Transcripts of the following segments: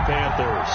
Panthers.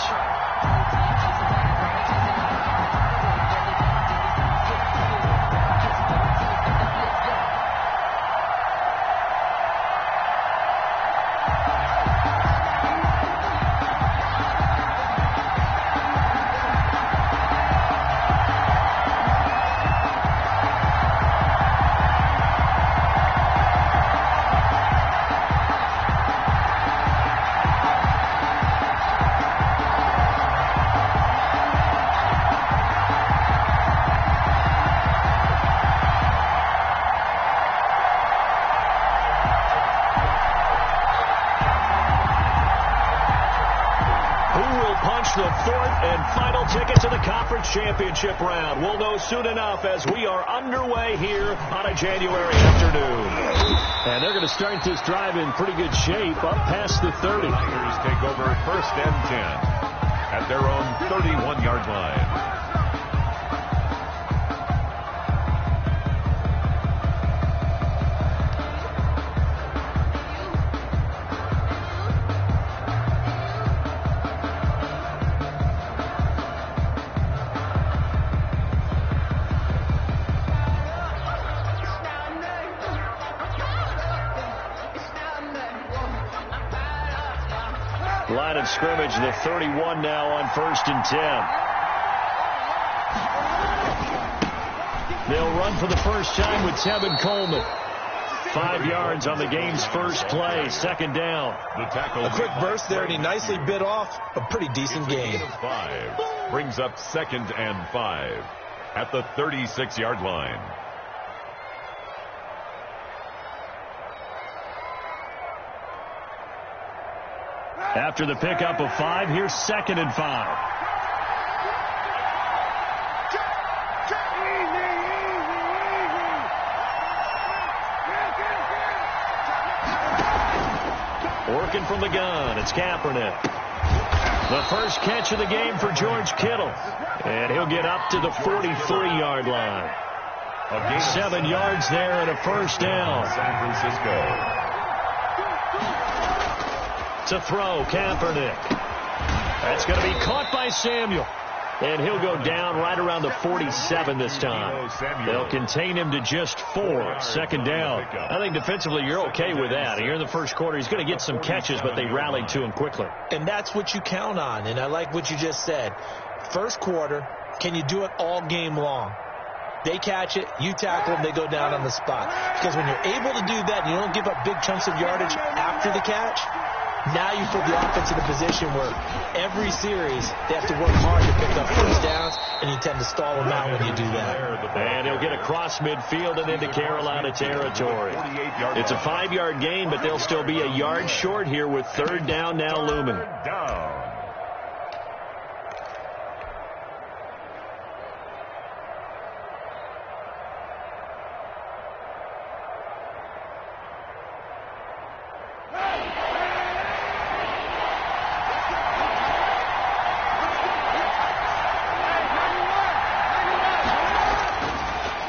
The fourth and final ticket to the conference championship round. We'll know soon enough as we are underway here on a January afternoon. And they're going to start this drive in pretty good shape up past the 30. Tigers take over first and 10 at their own 31-yard line. Line of scrimmage, the 31 now on first and 10. They'll run for the first time with Tevin Coleman. 5 yards on the game's first play, second down. The tackle. A quick burst there, and he nicely bit off a pretty decent gain. 5 brings up second and 5 at the 36-yard line. After the pickup of 5, here's second and 5. Working from the gun, it's Kaepernick. The first catch of the game for George Kittle. And he'll get up to the 43-yard line. 7 yards there and a first down. San Francisco. To throw, Kaepernick. That's going to be caught by Samuel. And he'll go down right around the 47 this time. They'll contain him to just 4. Second down. I think defensively you're okay with that. Here in the first quarter, he's going to get some catches, but they rallied to him quickly. And that's what you count on. And I like what you just said. First quarter, can you do it all game long? They catch it, you tackle them, they go down on the spot. Because when you're able to do that and you don't give up big chunks of yardage after the catch, now you put the offense in a position where every series they have to work hard to pick up first downs, and you tend to stall them out when you do that. And he'll get across midfield and into Carolina territory. It's a 5-yard gain, but they'll still be a yard short here with third down now looming.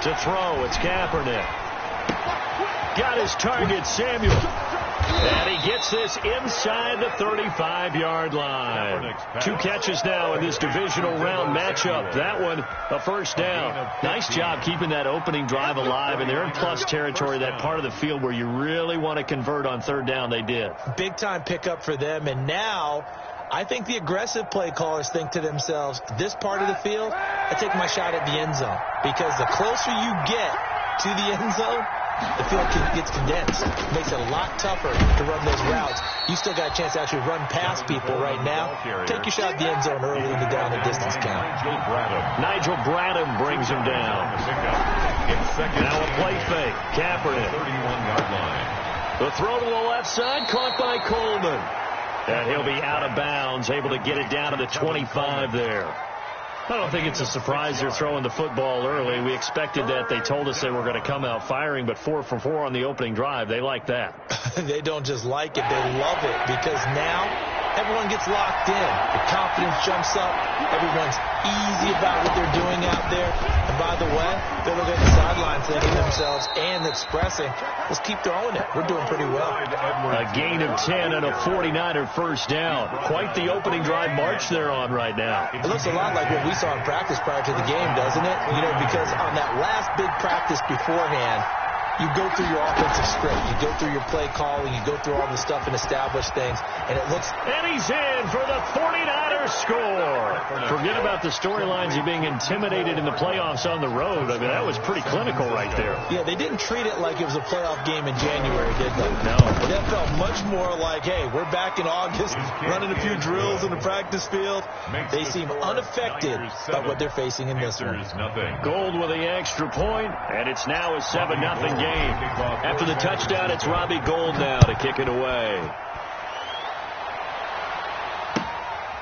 To throw, it's Kaepernick. Got his target, Samuel. And he gets this inside the 35-yard line. 2 catches now in this divisional round matchup. That one, a first down. Nice job keeping that opening drive alive, and they're in plus territory, that part of the field where you really want to convert on third down. They did. Big-time pickup for them, and now I think the aggressive play callers think to themselves, this part of the field, I take my shot at the end zone. Because the closer you get to the end zone, the field gets condensed. It makes it a lot tougher to run those routes. You still got a chance to actually run past people right now. Take your shot at the end zone early in the down and distance count. Nigel Bradham brings him down. Now a play fake. Kaepernick. 31-yard line. The throw to the left side, caught by Coleman. And he'll be out of bounds, able to get it down to the 25 there. I don't think it's a surprise they're throwing the football early. We expected that. They told us they were going to come out firing, but 4 for 4 on the opening drive. They like that. They don't just like it. They love it, because now everyone gets locked in. The confidence jumps up. Everyone's easy about what they're doing out there. And by the way, they're looking at the sideline thinking to themselves and expressing, let's keep throwing it. We're doing pretty well. A gain of 10 and a 49er first down. Quite the opening drive march they're on right now. It looks a lot like what we saw in practice prior to the game, doesn't it? You know, because on that last big practice beforehand, you go through your offensive script. You go through your play calling. You go through all the stuff and establish things. And it looks... And he's in for the 49ers score. Forget about the storylines of being intimidated in the playoffs on the road. I mean, that was pretty clinical right there. Yeah, they didn't treat it like it was a playoff game in January, did they? No. That felt much more like, hey, we're back in August, running a few drills in the practice field. They seem unaffected by what they're facing in this one. Gold with the extra point, and it's now a 7-0 game. After the touchdown, it's Robbie Gould now to kick it away.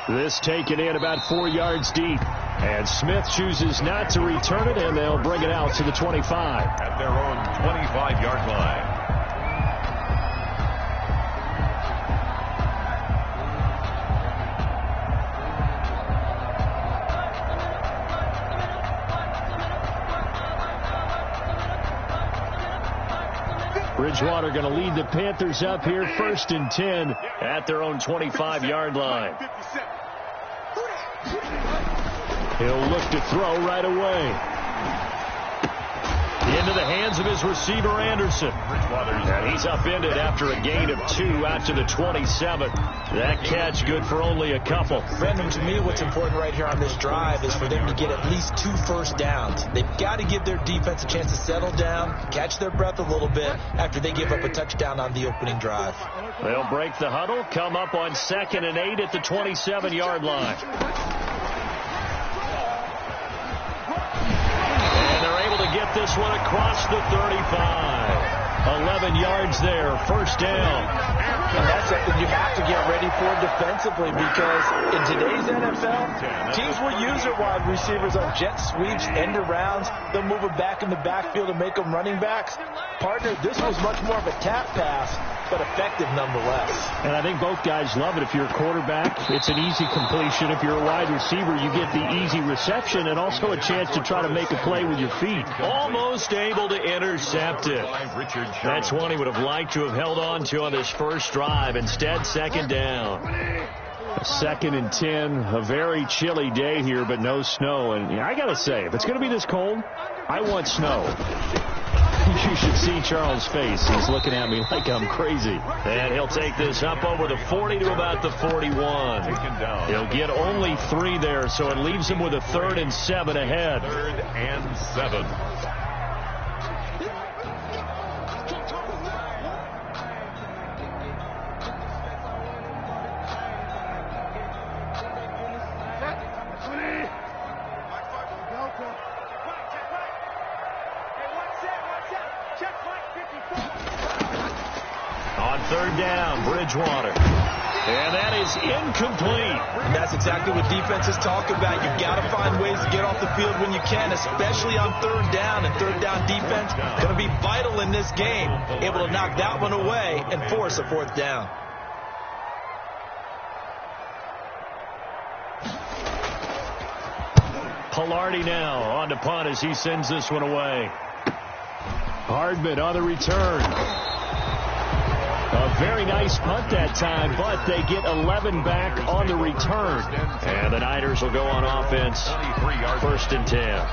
This taken in about 4 yards deep. And Smith chooses not to return it, and they'll bring it out to the 25. At their own 25-yard line. Bridgewater going to lead the Panthers up here, 1st and 10 at their own 25-yard line. He'll look to throw right away. Into the hands of his receiver, Anderson. And he's upended after a gain of 2 out to the 27. That catch good for only a couple. Brendan, to me, what's important right here on this drive is for them to get at least 2 first downs. They've got to give their defense a chance to settle down, catch their breath a little bit after they give up a touchdown on the opening drive. They'll break the huddle, come up on 2nd and 8 at the 27-yard line. Get this one across the 35. 11 yards there, 1st down. And that's something you have to get ready for defensively, because in today's NFL, teams will use their wide receivers on jet sweeps, end arounds. They'll move them back in the backfield and make them running backs. Partner, this was much more of a tap pass, but effective nonetheless. And I think both guys love it. If you're a quarterback, it's an easy completion. If you're a wide receiver, you get the easy reception and also a chance to try to make a play with your feet. Almost able to intercept it. That's one he would have liked to have held on to on this first drive. Instead, 2nd down. 2nd and 10. A very chilly day here, but no snow. And I got to say, if it's going to be this cold, I want snow. You should see Charles' face. He's looking at me like I'm crazy. And he'll take this up over the 40 to about the 41. He'll get only 3 there, so it leaves him with a 3rd and 7 ahead. 3rd and 7. On 3rd down, Bridgewater. And that is incomplete. And that's exactly what defenses talk about. You've got to find ways to get off the field when you can, especially on 3rd down. And 3rd down defense going to be vital in this game. Able to knock that one away and force a 4th down. Palardy now on to punt as he sends this one away. Hardman on the return. A very nice punt that time, but they get 11 back on the return. And the Niners will go on offense. 1st and 10.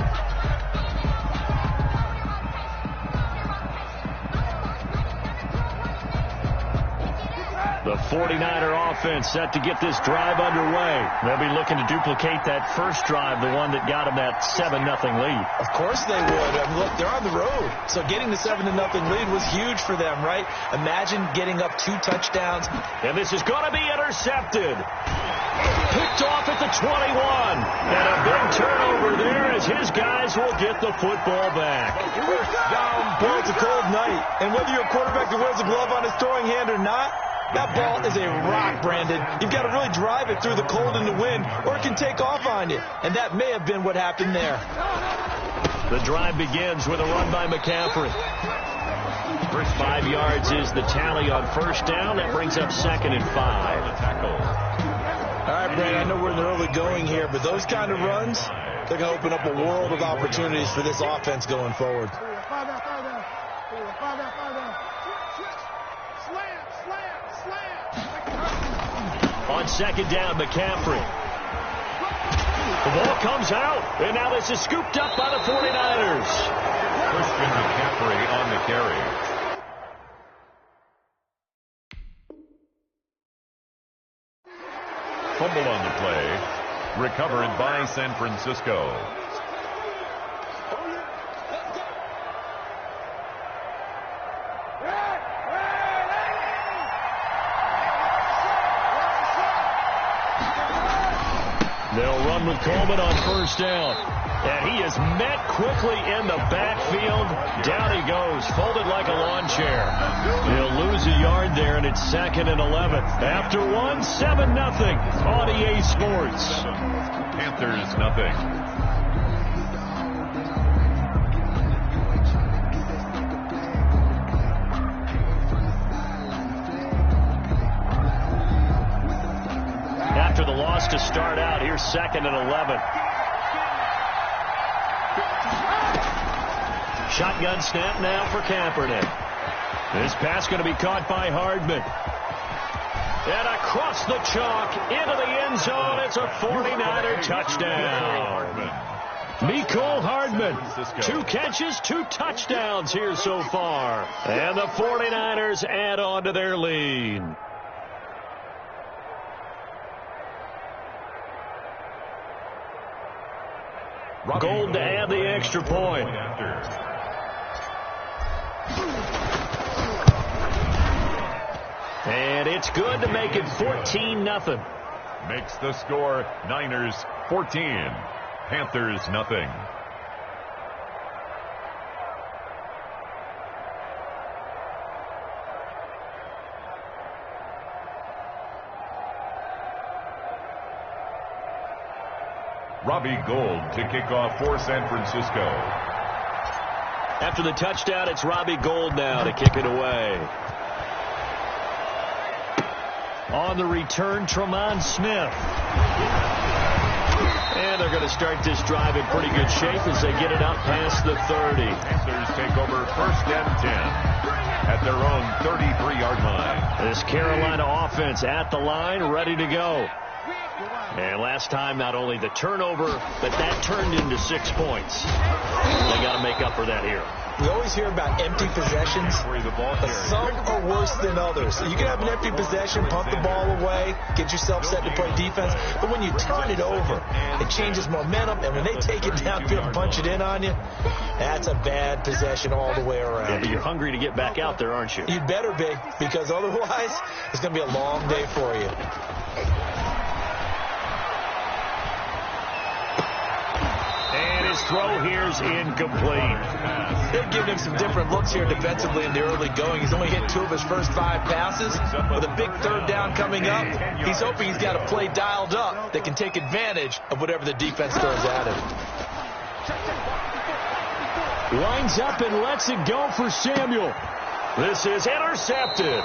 The 49er offense set to get this drive underway. They'll be looking to duplicate that first drive, the one that got them that 7-0 lead. Of course they would. I mean, look, they're on the road. So getting the 7-0 lead was huge for them, right? Imagine getting up 2 touchdowns. And this is going to be intercepted. Picked off at the 21. And a big turnover there as his guys will get the football back. Boy, it's a cold night. And whether you're a quarterback that wears a glove on his throwing hand or not, that ball is a rock, Brandon. You've got to really drive it through the cold and the wind, or it can take off on you. And that may have been what happened there. The drive begins with a run by McCaffrey. 5 yards is the tally on 1st down. That brings up 2nd and 5. get going here, but those kind of runs, they're going to open up a world of opportunities for this offense going forward. On second down, McCaffrey. The ball comes out, and now this is scooped up by the 49ers. Christian McCaffrey on the carry. Fumble on the play. Recovered by San Francisco. They'll run with Coleman on first down. And he is met quickly in the backfield. Down he goes, folded like a lawn chair. He'll lose a yard there, and it's 2nd and 11. After 7-0 on EA Sports. Panthers nothing. After the loss to start out, here's 2nd and 11. Shotgun snap now for Kaepernick. This pass going to be caught by Hardman. And across the chalk into the end zone. It's a 49er touchdown. Mecole Hardman, 2 catches, 2 touchdowns here so far. And the 49ers add on to their lead. Gold to add the extra point. And it's good to make it 14-0. Makes the score Niners 14, Panthers nothing. Robbie Gould to kick off for San Francisco. After the touchdown, it's Robbie Gould now to kick it away. On the return, Tremont Smith. And they're going to start this drive in pretty good shape as they get it up past the 30. Panthers take over 1st and 10 at their own 33-yard line. This Carolina offense at the line, ready to go. And last time, not only the turnover, but that turned into 6 points. They got to make up for that here. We always hear about empty possessions, but some are worse than others. You can have an empty possession, pump the ball away, get yourself set to play defense, but when you turn it over, it changes momentum, and when they take it downfield and punch it in on you, that's a bad possession all the way around. Yeah, but you're hungry to get back out there, aren't you? You better be, because otherwise, it's going to be a long day for you. His throw here's incomplete. They're giving him some different looks here defensively in the early going. He's only hit 2 of his first 5 passes. With a big 3rd down coming up, he's hoping he's got a play dialed up that can take advantage of whatever the defense throws at him. Lines up and lets it go for Samuel. This is intercepted.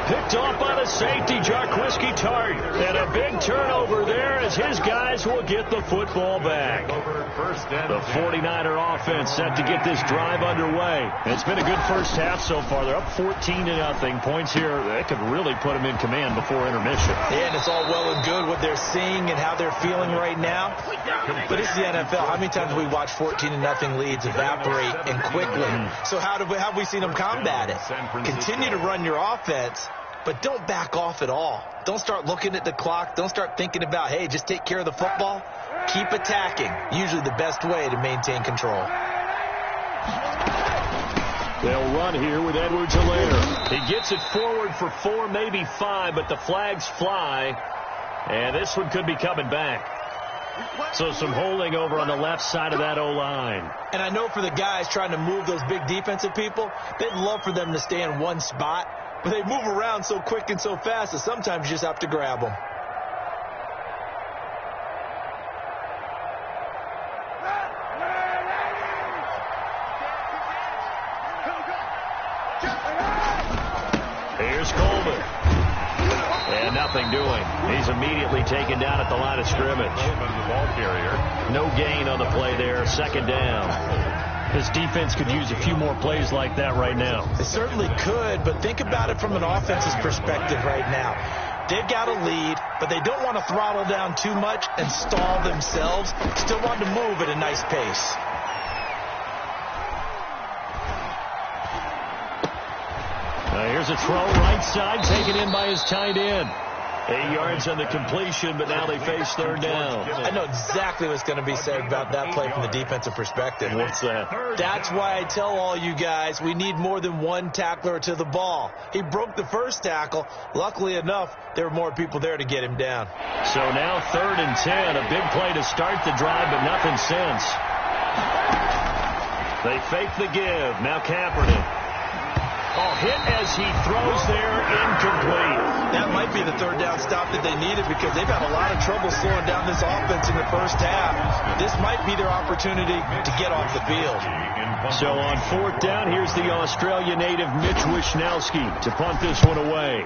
Picked off by the safety, Jaquiski Tartt. And a big turnover there as his guys will get the football back. The 49er offense set to get this drive underway. It's been a good first half so far. They're up 14-0. Points here, that could really put them in command before intermission. Yeah, and it's all well and good what they're seeing and how they're feeling right now. But it's the NFL. How many times have we watched 14-0 leads evaporate and quickly? So how have we seen them combat it? Continue to run your offense, but don't back off at all. Don't start looking at the clock. Don't start thinking about, hey, just take care of the football. Keep attacking. Usually the best way to maintain control. They'll run here with Edwards-Helaire. He gets it forward for 4, maybe 5, but the flags fly. And this one could be coming back. So some holding over on the left side of that O-line. And I know for the guys trying to move those big defensive people, they'd love for them to stay in one spot. But they move around so quick and so fast that sometimes you just have to grab them. Here's Coleman. And nothing doing. He's immediately taken down at the line of scrimmage. The ball carrier. No gain on the play there. Second down. This defense could use a few more plays like that right now. They certainly could, but think about it from an offense's perspective right now. They've got a lead, but they don't want to throttle down too much and stall themselves. Still want to move at a nice pace. Here's a throw right side, taken in by his tight end. 8 yards on the completion, but now they face third down. I know exactly what's going to be said about that play from the defensive perspective. What's that? That's why I tell all you guys we need more than one tackler to the ball. He broke the first tackle. Luckily enough, there were more people there to get him down. So now 3rd and 10. A big play to start the drive, but nothing since. They fake the give. Now Kaepernick. Oh, hit as he throws there, incomplete. That might be the 3rd down stop that they needed because they've had a lot of trouble slowing down this offense in the first half. This might be their opportunity to get off the field. So on 4th down, here's the Australia native Mitch Wishnowsky to punt this one away.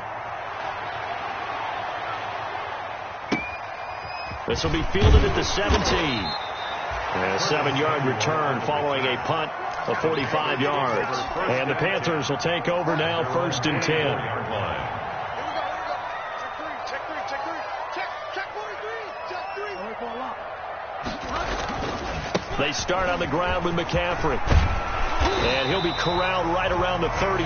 This will be fielded at the 17. A 7-yard return following a punt of 45 yards. And the Panthers will take over now, 1st and 10. They start on the ground with McCaffrey. And he'll be corralled right around the 34.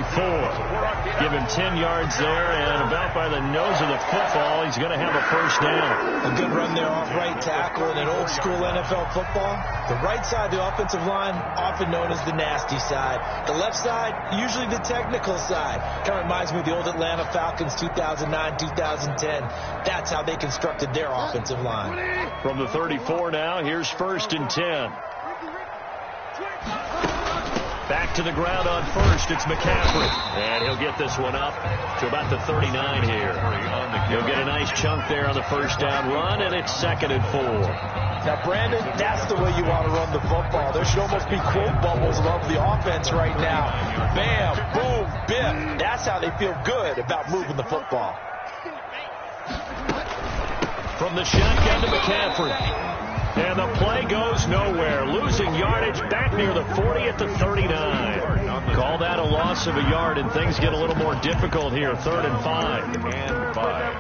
Give him 10 yards there, and about by the nose of the football, he's going to have a 1st down. A good run there off right tackle in an old-school NFL football. The right side of the offensive line, often known as the nasty side. The left side, usually the technical side. Kind of reminds me of the old Atlanta Falcons 2009, 2010. That's how they constructed their offensive line. From the 34 now, here's 1st and 10. Back to the ground on 1st, it's McCaffrey. And he'll get this one up to about the 39 here. He'll get a nice chunk there on the 1st down run, and it's 2nd and 4. Now, Brandon, that's the way you want to run the football. There should almost be quote bubbles above the offense right now. Bam, boom, bim. That's how they feel good about moving the football. From the shotgun to McCaffrey. And the play goes nowhere. Losing yardage back near the 40 at the 39. Call that a loss of a yard, and things get a little more difficult here. 3rd and 5. And 5.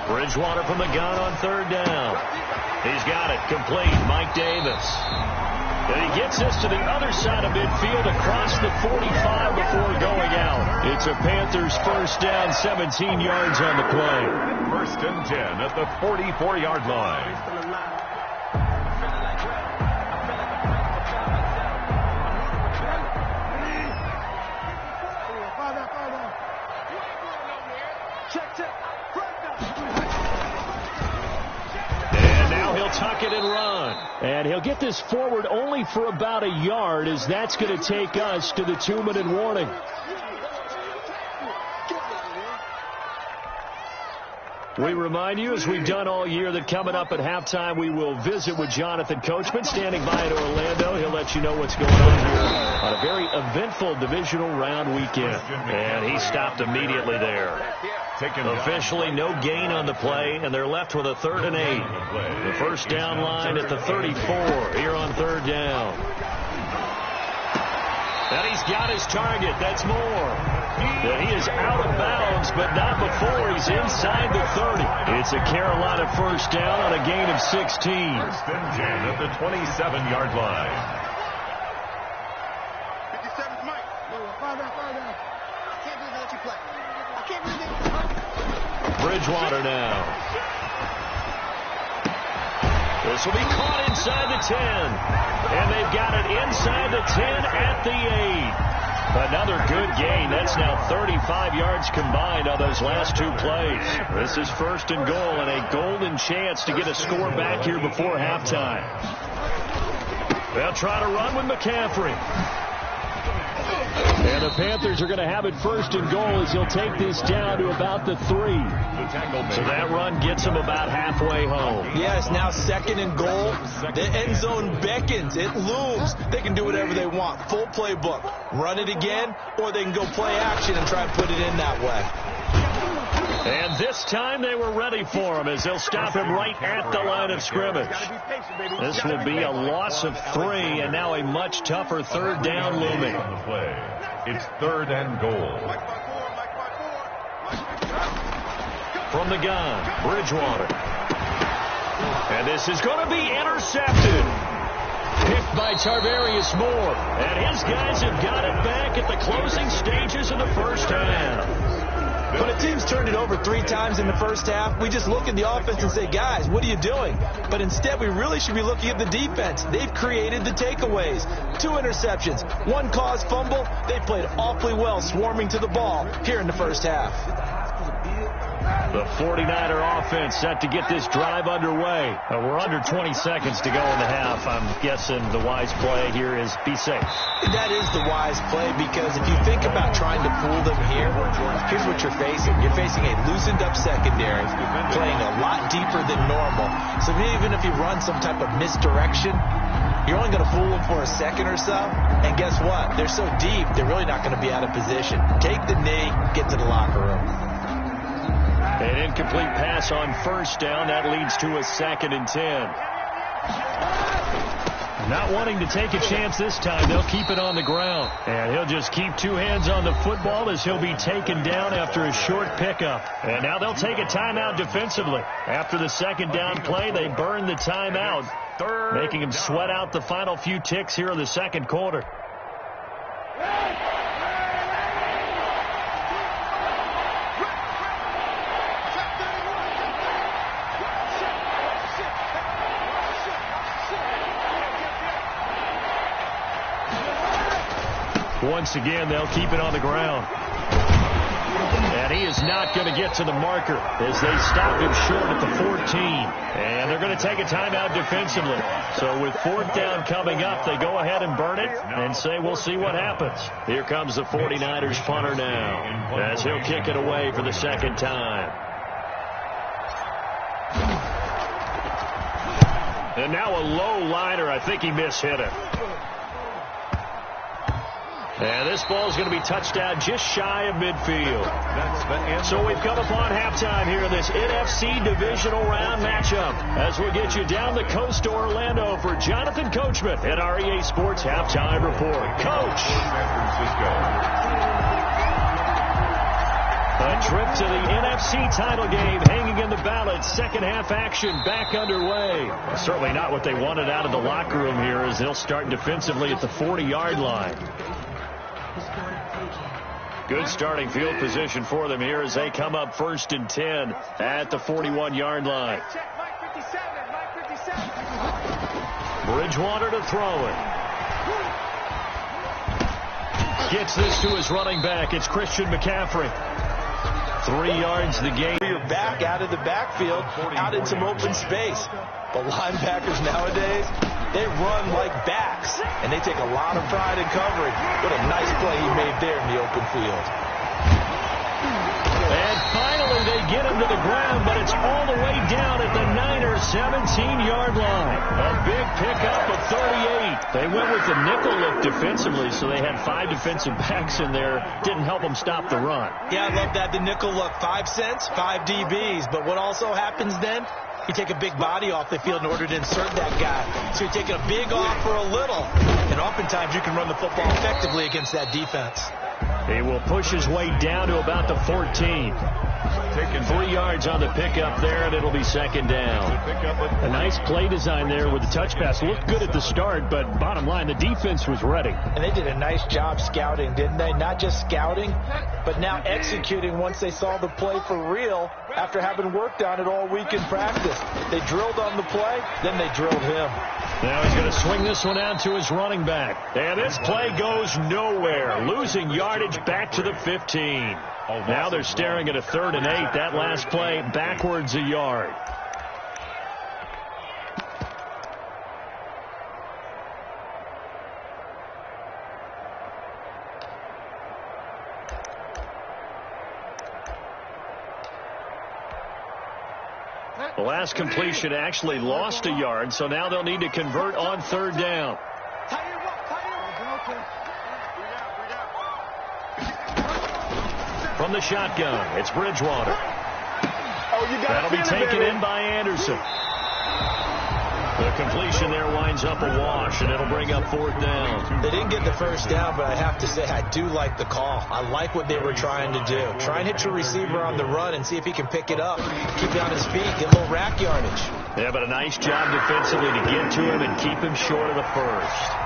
Bridgewater from the gun on 3rd down. He's got it. Complete. Mike Davis. And he gets this to the other side of midfield across the 45 before going out. It's a Panthers 1st down, 17 yards on the play. 1st and 10 at the 44-yard line. And now he'll tuck it and run. And he'll get this forward only for about a yard, as that's going to take us to the 2-minute warning. We remind you, as we've done all year, that coming up at halftime, we will visit with Jonathan Coachman, standing by in Orlando. He'll let you know what's going on here on a very eventful divisional round weekend. And he stopped immediately there. Officially, no gain on the play, and they're left with a 3rd and 8. The 1st down line at the 34 here on 3rd down. And he's got his target. That's Moore. And he is out of bounds, but not before he's inside the 30. It's a Carolina 1st down on a gain of 16. 1st and 10 at the 27-yard line. 57's Mike. Fall down. I can't believe they let you play. I can't believe they... Bridgewater now. This will be caught inside the 10. And they've got it inside the 10 at the 8. Another good gain. That's now 35 yards combined on those last 2 plays. This is 1st and goal, and a golden chance to get a score back here before halftime. They'll try to run with McCaffrey. And the Panthers are going to have it first and goal as he'll take this down to about the 3. So that run gets him about halfway home. Yeah, it's now second and goal. The end zone beckons. It looms. They can do whatever they want. Full playbook. Run it again, or they can go play action and try and put it in that way. And this time they were ready for him as they'll stop him right at the line of scrimmage. This will be a loss of 3 and now a much tougher third down looming. It's 3rd and goal. From the gun, Bridgewater. And this is going to be intercepted. Picked by Tarvarius Moore. And his guys have got it back at the closing stages of the first half. When a team's turned it over 3 times in the first half, we just look at the offense and say, guys, what are you doing? But instead, we really should be looking at the defense. They've created the takeaways. 2 interceptions, 1 caused fumble. They played awfully well swarming to the ball here in the first half. The 49er offense set to get this drive underway. We're under 20 seconds to go in the half. I'm guessing the wise play here is be safe. That is the wise play, because if you think about trying to fool them here, here's what you're facing. You're facing a loosened up secondary, playing a lot deeper than normal. So even if you run some type of misdirection, you're only going to fool them for a second or so. And guess what? They're so deep, they're really not going to be out of position. Take the knee, get to the locker room. An incomplete pass on first down. That leads to a 2nd and 10. Not wanting to take a chance this time, they'll keep it on the ground. And he'll just keep 2 hands on the football as he'll be taken down after a short pickup. And now they'll take a timeout defensively. After the 2nd down play, they burn the timeout, making him sweat out the final few ticks here in the 2nd quarter. Once again, they'll keep it on the ground. And he is not going to get to the marker as they stop him short at the 14. And they're going to take a timeout defensively. So with 4th down coming up, they go ahead and burn it and say, we'll see what happens. Here comes the 49ers punter now as he'll kick it away for the 2nd time. And now a low liner. I think he mishit it. And this ball is going to be touched down just shy of midfield. So we've come upon halftime here in this NFC divisional round matchup as we get you down the coast to Orlando for Jonathan Coachman at our EA Sports Halftime Report. Coach! A trip to the NFC title game hanging in the balance. 2nd half action back underway. Certainly not what they wanted out of the locker room here as they'll start defensively at the 40-yard line. Good starting field position for them here as they come up 1st and 10 at the 41-yard line. Bridgewater to throw it. Gets this to his running back. It's Christian McCaffrey. 3 yards the game. You're back out of the backfield, out in some open space. But linebackers nowadays, they run like backs, and they take a lot of pride in covering. What a nice play he made there in the open field. And finally, they get him to the ground, but it's all the way down at the Niners' 17-yard line. A big pickup of 38. They went with the nickel look defensively, so they had 5 defensive backs in there. Didn't help them stop the run. Yeah, I love that. The nickel look, 5 cents, 5 DBs. But what also happens then? You take a big body off the field in order to insert that guy. So you're taking a big off for a little. And oftentimes you can run the football effectively against that defense. He will push his way down to about the 14. Taking 3 yards on the pickup there, and it'll be 2nd down. A nice play design there with the touch pass. Looked good at the start, but bottom line, the defense was ready. And they did a nice job scouting, didn't they? Not just scouting, but now executing once they saw the play for real after having worked on it all week in practice. They drilled on the play, then they drilled him. Now he's going to swing this one out to his running back. And this play goes nowhere. Losing yardage back to the 15. Now they're staring at a 3rd and 8. That last play backwards a yard. The last completion actually lost a yard, so now they'll need to convert on third down. From the shotgun, it's Bridgewater. That'll be taken in by Anderson. The completion there winds up a wash, and it'll bring up fourth down. They didn't get the first down, but I have to say I do like the call. I like what they were trying to do. Try and hit your receiver on the run and see if he can pick it up. Keep it on his feet, get a little rack yardage. Yeah, but a nice job defensively to get to him and keep him short of the first.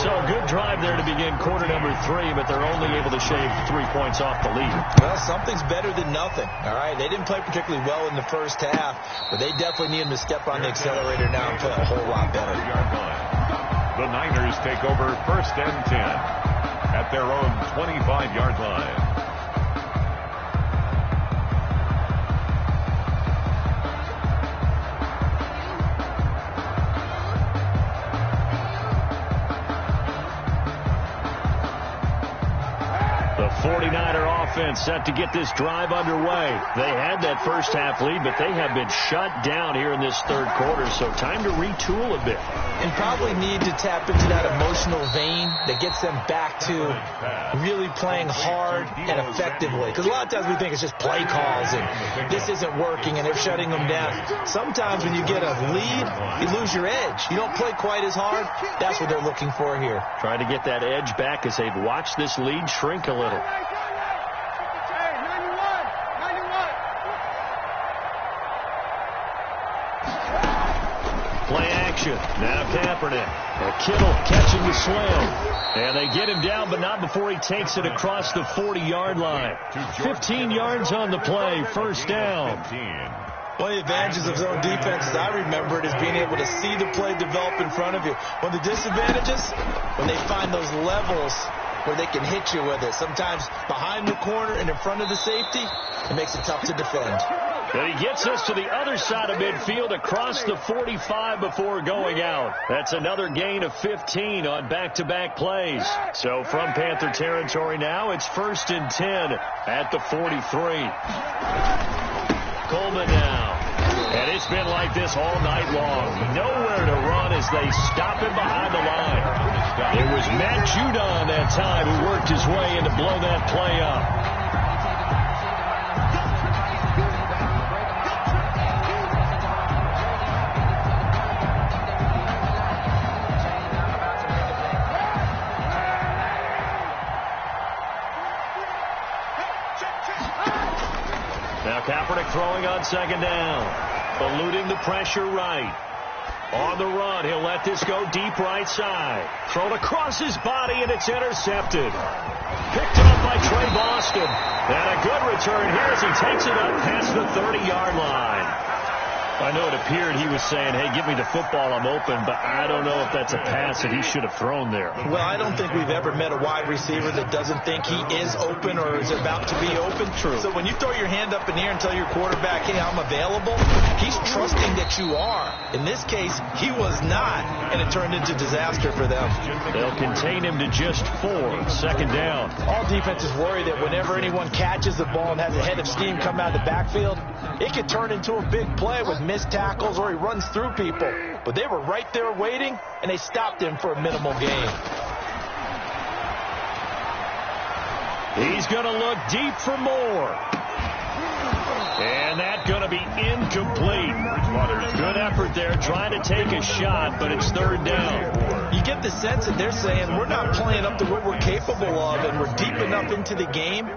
So good drive there to begin quarter number 3, but they're only able to shave 3 points off the lead. Well, something's better than nothing. All right, they didn't play particularly well in the first half, but they definitely need him to step on the accelerator now and play a whole lot better. The Niners take over first and 10 at their own 25-yard line. The 49er offense set to get this drive underway. They had that first half lead, but they have been shut down here in this third quarter, so time to retool a bit. And probably need to tap into that emotional vein that gets them back to really playing hard and effectively. Because a lot of times we think it's just play calls and this isn't working and they're shutting them down. Sometimes when you get a lead, you lose your edge. You don't play quite as hard. That's what they're looking for here. Trying to get that edge back as they've watched this lead shrink a little. Play action. Now Kaepernick. Kittle catching the slam. And they get him down, but not before he takes it across the 40-yard line. 15 yards on the play. First down. One of the advantages of zone defense, as I remember it, is being able to see the play develop in front of you. One of the disadvantages, when they find those levels where they can hit you with it. Sometimes behind the corner and in front of the safety, it makes it tough to defend. And he gets us to the other side of midfield across the 45 before going out. That's another gain of 15 on back-to-back plays. So from Panther territory now, it's first and 10 at the 43. Coleman now. And it's been like this all night long. Nowhere to run as they stop him behind the line. It was Matt Judon that time who worked his way in to blow that play up. Now Kaepernick throwing on second down. Eluding the pressure right. On the run, he'll let this go deep right side. Thrown across his body, and it's intercepted. Picked up by Trey Boston. And a good return here as he takes it up past the 30-yard line. I know it appeared he was saying, hey, give me the football, I'm open, but I don't know if that's a pass that he should have thrown there. Well, I don't think we've ever met a wide receiver that doesn't think he is open or is about to be open. True. So when you throw your hand up in the air and tell your quarterback, hey, I'm available, he's trusting that you are. In this case, he was not, and it turned into disaster for them. They'll contain him to just 4. Second down. All defenses worry that whenever anyone catches the ball and has a head of steam come out of the backfield, it could turn into a big play with missed tackles or he runs through people. But they were right there waiting, and they stopped him for a minimal gain. He's going to look deep for more. And that's going to be incomplete. Good effort there trying to take a shot, but it's third down. You get the sense that they're saying we're not playing up to what we're capable of, and we're deep enough into the game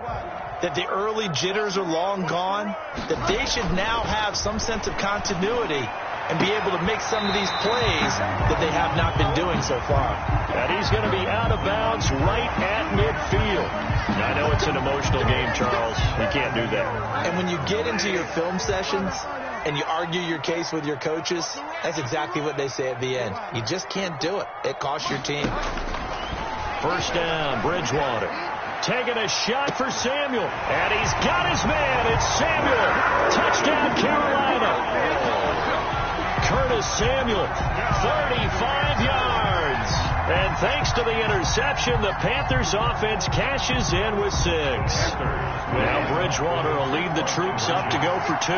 that the early jitters are long gone, that they should now have some sense of continuity and be able to make some of these plays that they have not been doing so far. And he's going to be out of bounds right at midfield. I know it's an emotional game, Charles. You can't do that. And when you get into your film sessions and you argue your case with your coaches, that's exactly what they say at the end. You just can't do it. It costs your team. First down, Bridgewater. Taking a shot for Samuel. And he's got his man. It's Samuel. Touchdown, Carolina. Curtis Samuel, 35 yards. And thanks to the interception, the Panthers offense cashes in with 6. Now Bridgewater will lead the troops up to go for 2.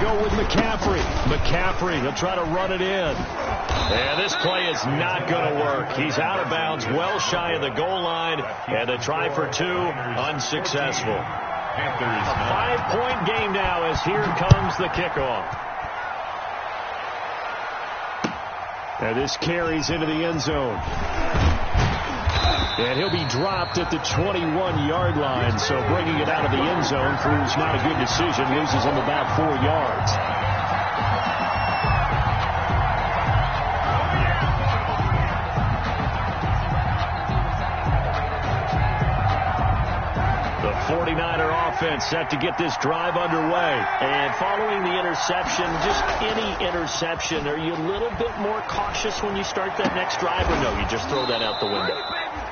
go with McCaffrey. McCaffrey, he'll try to run it in. And this play is not going to work. He's out of bounds, well shy of the goal line, and a try for 2, unsuccessful. A 5-point game now as here comes the kickoff. And this carries into the end zone. And he'll be dropped at the 21-yard line. So bringing it out of the end zone proves not a good decision. Loses him about 4 yards. The 49er offense set to get this drive underway. And following the interception, just any interception, are you a little bit more cautious when you start that next drive, or no, you just throw that out the window?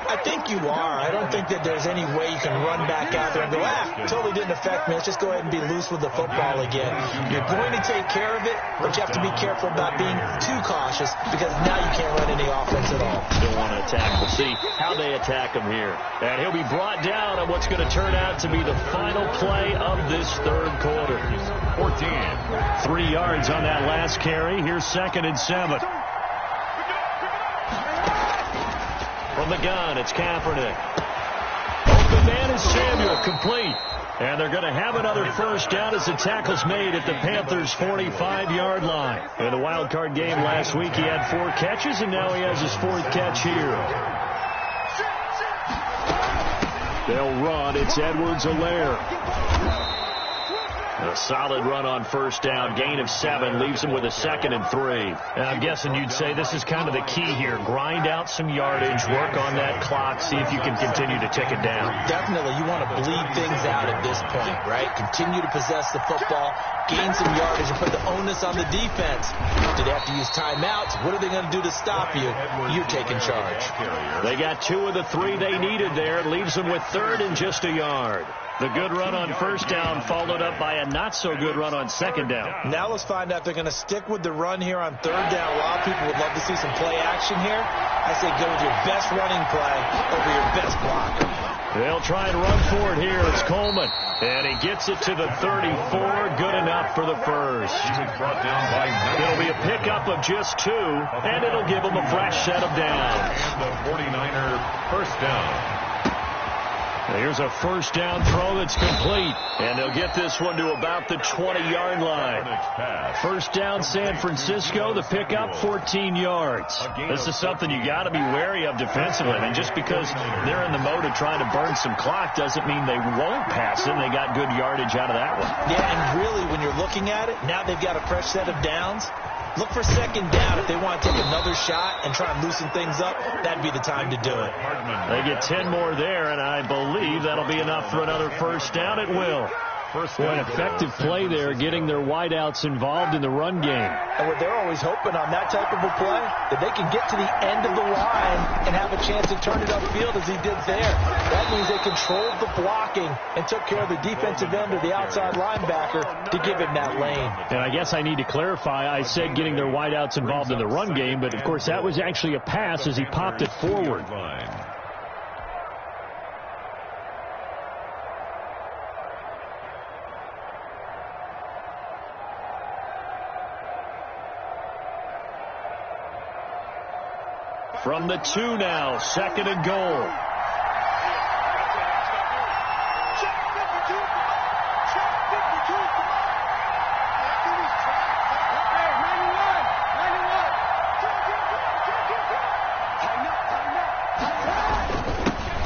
I think you are. I don't think that there's any way you can run back out there and go, totally didn't affect me. Let's just go ahead and be loose with the football again. You're going to take care of it, but you have to be careful about being too cautious because now you can't run any offense at all. Don't want to attack. We'll see how they attack him here. And he'll be brought down on what's going to turn out to be the final play of this third quarter. 14. 3 yards on that last carry. Here's 2nd and 7. From the gun, it's Kaepernick. Open man is Samuel, complete. And they're going to have another first down as the tackle's made at the Panthers' 45-yard line. In the wild card game last week, he had 4 catches, and now he has his 4th catch here. They'll run. It's Edwards-Helaire. A solid run on first down. Gain of 7 leaves him with a 2nd and 3. And I'm guessing you'd say this is kind of the key here. Grind out some yardage, work on that clock, see if you can continue to tick it down. Definitely. You want to bleed things out at this point, right? Continue to possess the football, gain some yardage, and put the onus on the defense. Do they have to use timeouts? What are they going to do to stop you? You're taking charge. They got 2 of the 3 they needed there. Leaves them with 3rd and just a yard. The good run on first down followed up by a not-so-good run on 2nd down. Now let's find out if they're going to stick with the run here on 3rd down. A lot of people would love to see some play action here. I say go with your best running play over your best blocker. They'll try and run for it here. It's Coleman. And he gets it to the 34. Good enough for the first. It'll be a pickup of just 2, and it'll give them a fresh set of downs. The 49er first down. Here's a first down throw that's complete. And they'll get this one to about the 20-yard line. First down San Francisco. The pickup, 14 yards. This is something you got to be wary of defensively. I mean, just because they're in the mode of trying to burn some clock doesn't mean they won't pass it. They got good yardage out of that one. Yeah, and really, when you're looking at it, now they've got a fresh set of downs. Look for 2nd down. If they want to take another shot and try and loosen things up, that'd be the time to do it. They get 10 more there, and I believe that'll be enough for another first down. It will. An effective play there, getting their wideouts involved in the run game. And what they're always hoping on that type of a play, that they can get to the end of the line and have a chance to turn it upfield as he did there. That means they controlled the blocking and took care of the defensive end or the outside linebacker to give him that lane. And I guess I need to clarify, I said getting their wideouts involved in the run game, but of course that was actually a pass as he popped it forward. From the 2 now, 2nd and goal.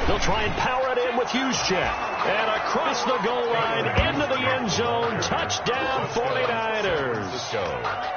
They'll try and power it in with Juszczyk. And across the goal line, into the end zone, touchdown 49ers.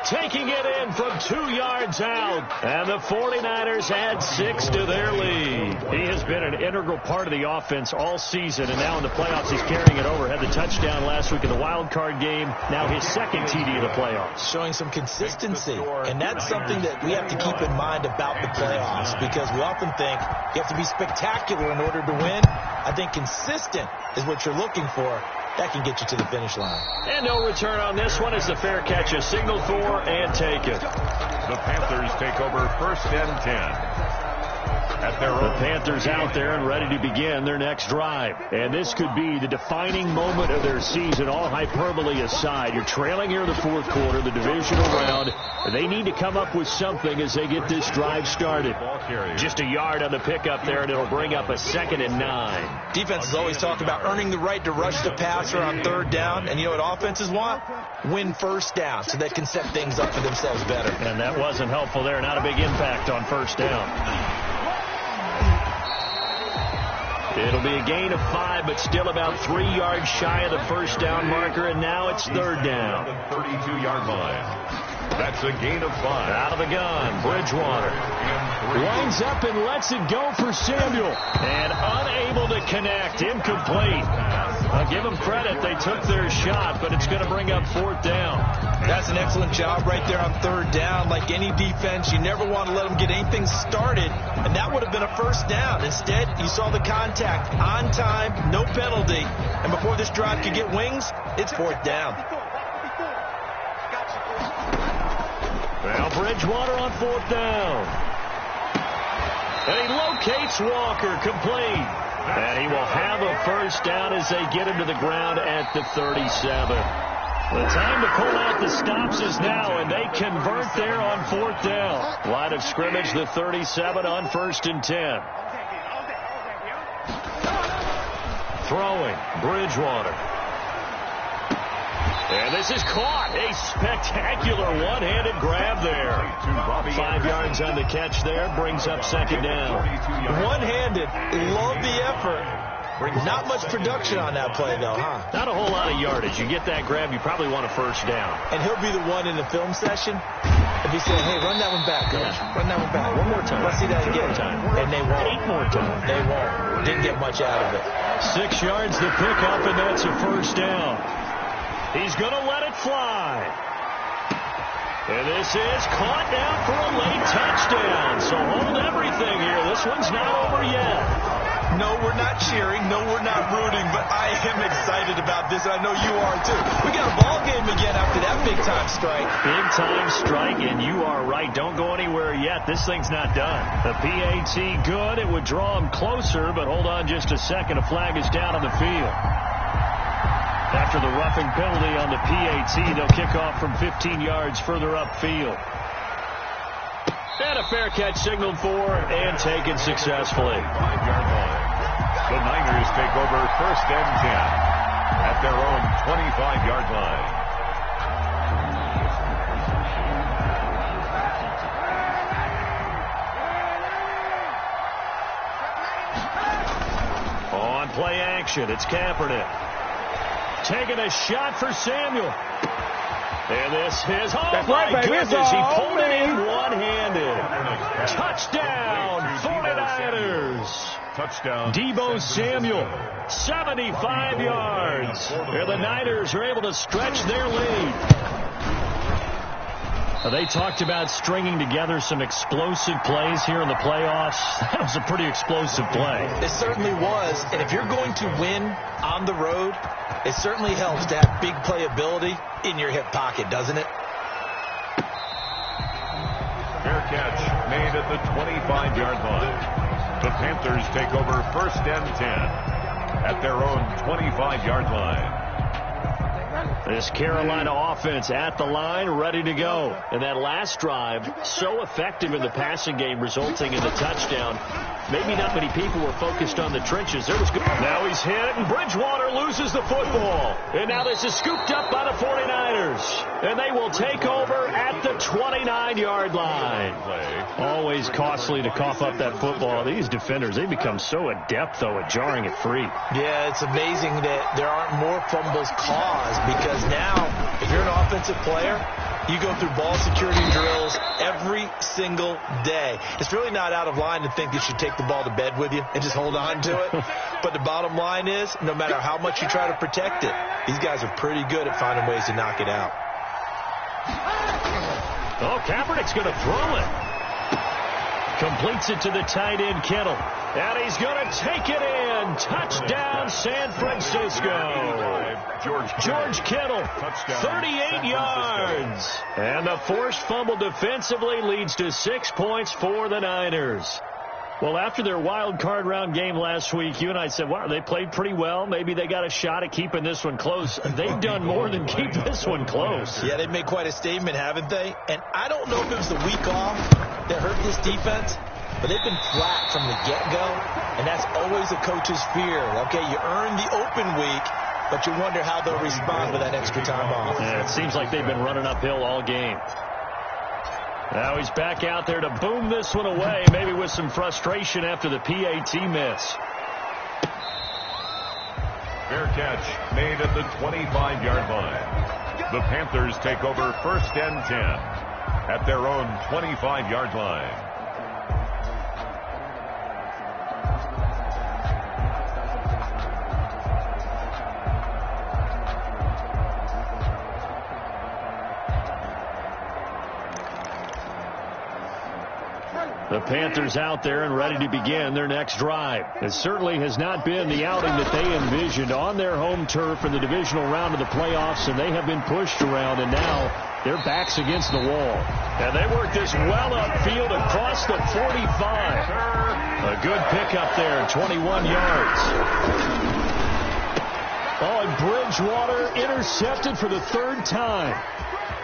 Taking it in from 2 yards out. And the 49ers add 6 to their lead. He has been an integral part of the offense all season, and now in the playoffs he's carrying it over. Had the touchdown last week in the wild card game. Now his 2nd TD of the playoffs. Showing some consistency. And that's something that we have to keep in mind about the playoffs, because we often think you have to be spectacular in order to win. I think consistent is what you're looking for. That can get you to the finish line. And no return on this one as the fair catch is signaled for and taken. The Panthers take over 1st and 10. The Panthers out there and ready to begin their next drive. And this could be the defining moment of their season, all hyperbole aside. You're trailing here in the fourth quarter, the divisional round. They need to come up with something as they get this drive started. Just a yard on the pickup there, and it'll bring up a 2nd and 9. Defenses always talk about earning the right to rush the passer on 3rd down. And you know what offenses want? Win 1st down so they can set things up for themselves better. And that wasn't helpful there. Not a big impact on 1st down. It'll be a gain of 5, but still about 3 yards shy of the 1st down marker, and now it's 3rd down. 32-yard line. That's a gain of 5. Out of the gun, Bridgewater. Winds up and lets it go for Samuel. And unable to connect, incomplete. I'll give them credit. They took their shot, but it's going to bring up 4th down. That's an excellent job right there on 3rd down. Like any defense, you never want to let them get anything started, and that would have been a 1st down. Instead, you saw the contact on time, no penalty, and before this drive could get wings, it's 4th down. Well, Bridgewater on 4th down. And he locates Walker, complete. And he will have a 1st down as they get him to the ground at the 37. The time to pull out the stops is now, and they convert there on 4th down. Line of scrimmage, the 37 on 1st and 10. Throwing, Bridgewater. And this is caught. A spectacular one-handed grab there. 5 yards on the catch there. Brings up 2nd down. One-handed. Love the effort. Not much production on that play, though, huh? Not a whole lot of yardage. You get that grab, you probably want a 1st down. And he'll be the one in the film session. If he said, hey, run that one back, coach. Yeah. Run that one back. One more time. Let's see that again. And they won't. 8 more times. They won't. Didn't get much out of it. 6 yards to pick up, and that's a 1st down. He's going to let it fly. And this is caught down for a late touchdown. So hold everything here. This one's not over yet. No, we're not cheering. No, we're not rooting. But I am excited about this. I know you are, too. We got a ball game again after that big-time strike. Big-time strike, and you are right. Don't go anywhere yet. This thing's not done. The PAT good. It would draw him closer, but hold on just a second. A flag is down on the field. After the roughing penalty on the PAT, they'll kick off from 15 yards further upfield. And a fair catch signaled for and taken successfully. 5-yard line. The Niners take over 1st and 10 at their own 25-yard line. On play action, it's Kaepernick. Taking a shot for Samuel. And this is, oh my goodness, he pulled it in one-handed. Touchdown, 49ers. Touchdown. Deebo Samuel, 75 yards. And the Niners are able to stretch their lead. They talked about stringing together some explosive plays here in the playoffs. That was a pretty explosive play. It certainly was. And if you're going to win on the road, it certainly helps to have big playability in your hip pocket, doesn't it? Fair catch made at the 25-yard line. The Panthers take over 1st and 10 at their own 25-yard line. This Carolina offense at the line, ready to go. And that last drive, so effective in the passing game, resulting in the touchdown. Maybe not many people were focused on the trenches. There was good. Now he's hit, and Bridgewater loses the football. And now this is scooped up by the 49ers. And they will take over at the 29-yard line. Always costly to cough up that football. These defenders, they become so adept, though, at jarring it free. Yeah, it's amazing that there aren't more fumbles caused, because now, if you're an offensive player, you go through ball security drills every single day. It's really not out of line to think you should take the ball to bed with you and just hold on to it. But the bottom line is, no matter how much you try to protect it, these guys are pretty good at finding ways to knock it out. Oh, Kaepernick's going to throw it. Completes it to the tight end, Kittle. And he's going to take it in. Touchdown, San Francisco. George Kittle, 38 yards. And the forced fumble defensively leads to 6 points for the Niners. Well, after their wild card round game last week, you and I said, wow, they played pretty well. Maybe they got a shot at keeping this one close. They've done more than keep this one close. Yeah, they've made quite a statement, haven't they? And I don't know if it was the week off that hurt this defense, but they've been flat from the get-go, and that's always a coach's fear. Okay, you earn the open week, but you wonder how they'll respond with that extra time off. Yeah, it seems like they've been running uphill all game. Now he's back out there to boom this one away, maybe with some frustration after the PAT miss. Fair catch made at the 25-yard line. The Panthers take over 1st and 10 at their own 25-yard line. The Panthers out there and ready to begin their next drive. It certainly has not been the outing that they envisioned on their home turf in the divisional round of the playoffs, and they have been pushed around, and now their backs against the wall. And they work this well upfield across the 45. A good pickup there, 21 yards. Oh, and Bridgewater intercepted for the 3rd time.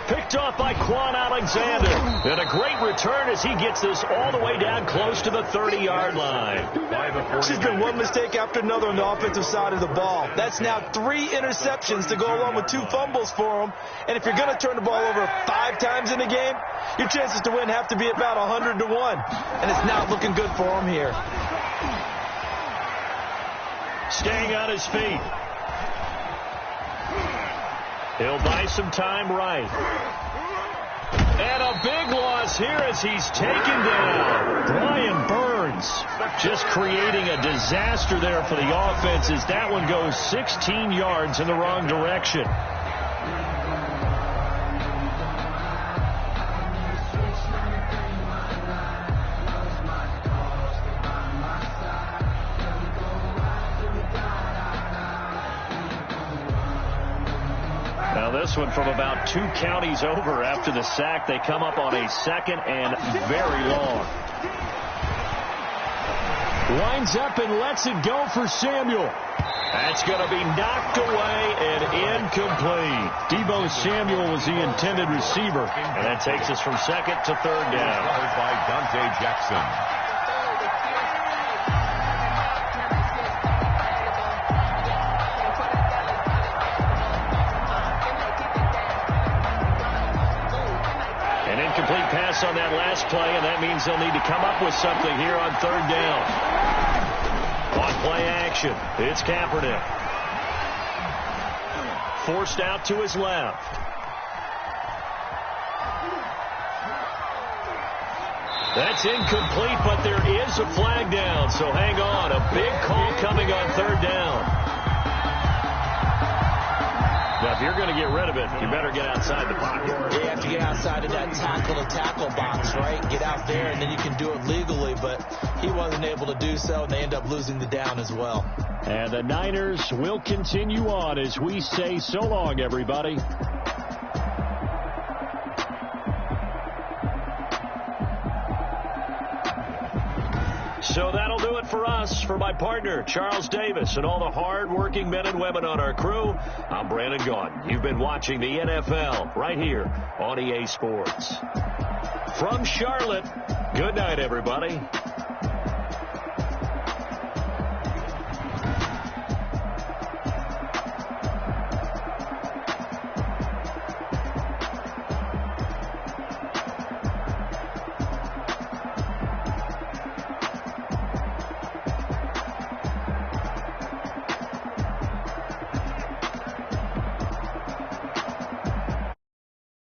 Picked off by Quan Alexander. And a great return as he gets this all the way down close to the 30-yard line. This has been one mistake after another on the offensive side of the ball. That's now 3 interceptions to go along with 2 fumbles for him. And if you're going to turn the ball over 5 times in a game, your chances to win have to be about 100 to 1. And it's not looking good for him here. Staying on his feet. He'll buy some time right. And a big loss here as he's taken down. Brian Burns just creating a disaster there for the offense as that one goes 16 yards in the wrong direction. This one from about 2 counties over after the sack. They come up on a 2nd and very long. Lines up and lets it go for Samuel. That's going to be knocked away and incomplete. Deebo Samuel was the intended receiver. And that takes us from 2nd to 3rd down. By Dante Jackson. Incomplete pass on that last play, and that means they'll need to come up with something here on 3rd down. On play action, it's Kaepernick. Forced out to his left. That's incomplete, but there is a flag down, so hang on. A big call coming on 3rd down. Now, if you're going to get rid of it, you better get outside the box. You have to get outside of that tackle-to-tackle box, right? Get out there, and then you can do it legally, but he wasn't able to do so, and they end up losing the down as well. And the Niners will continue on as we say so long, everybody. So that'll do it for us. For my partner, Charles Davis, and all the hard-working men and women on our crew, I'm Brandon Gaudin. You've been watching the NFL right here on EA Sports. From Charlotte, good night, everybody.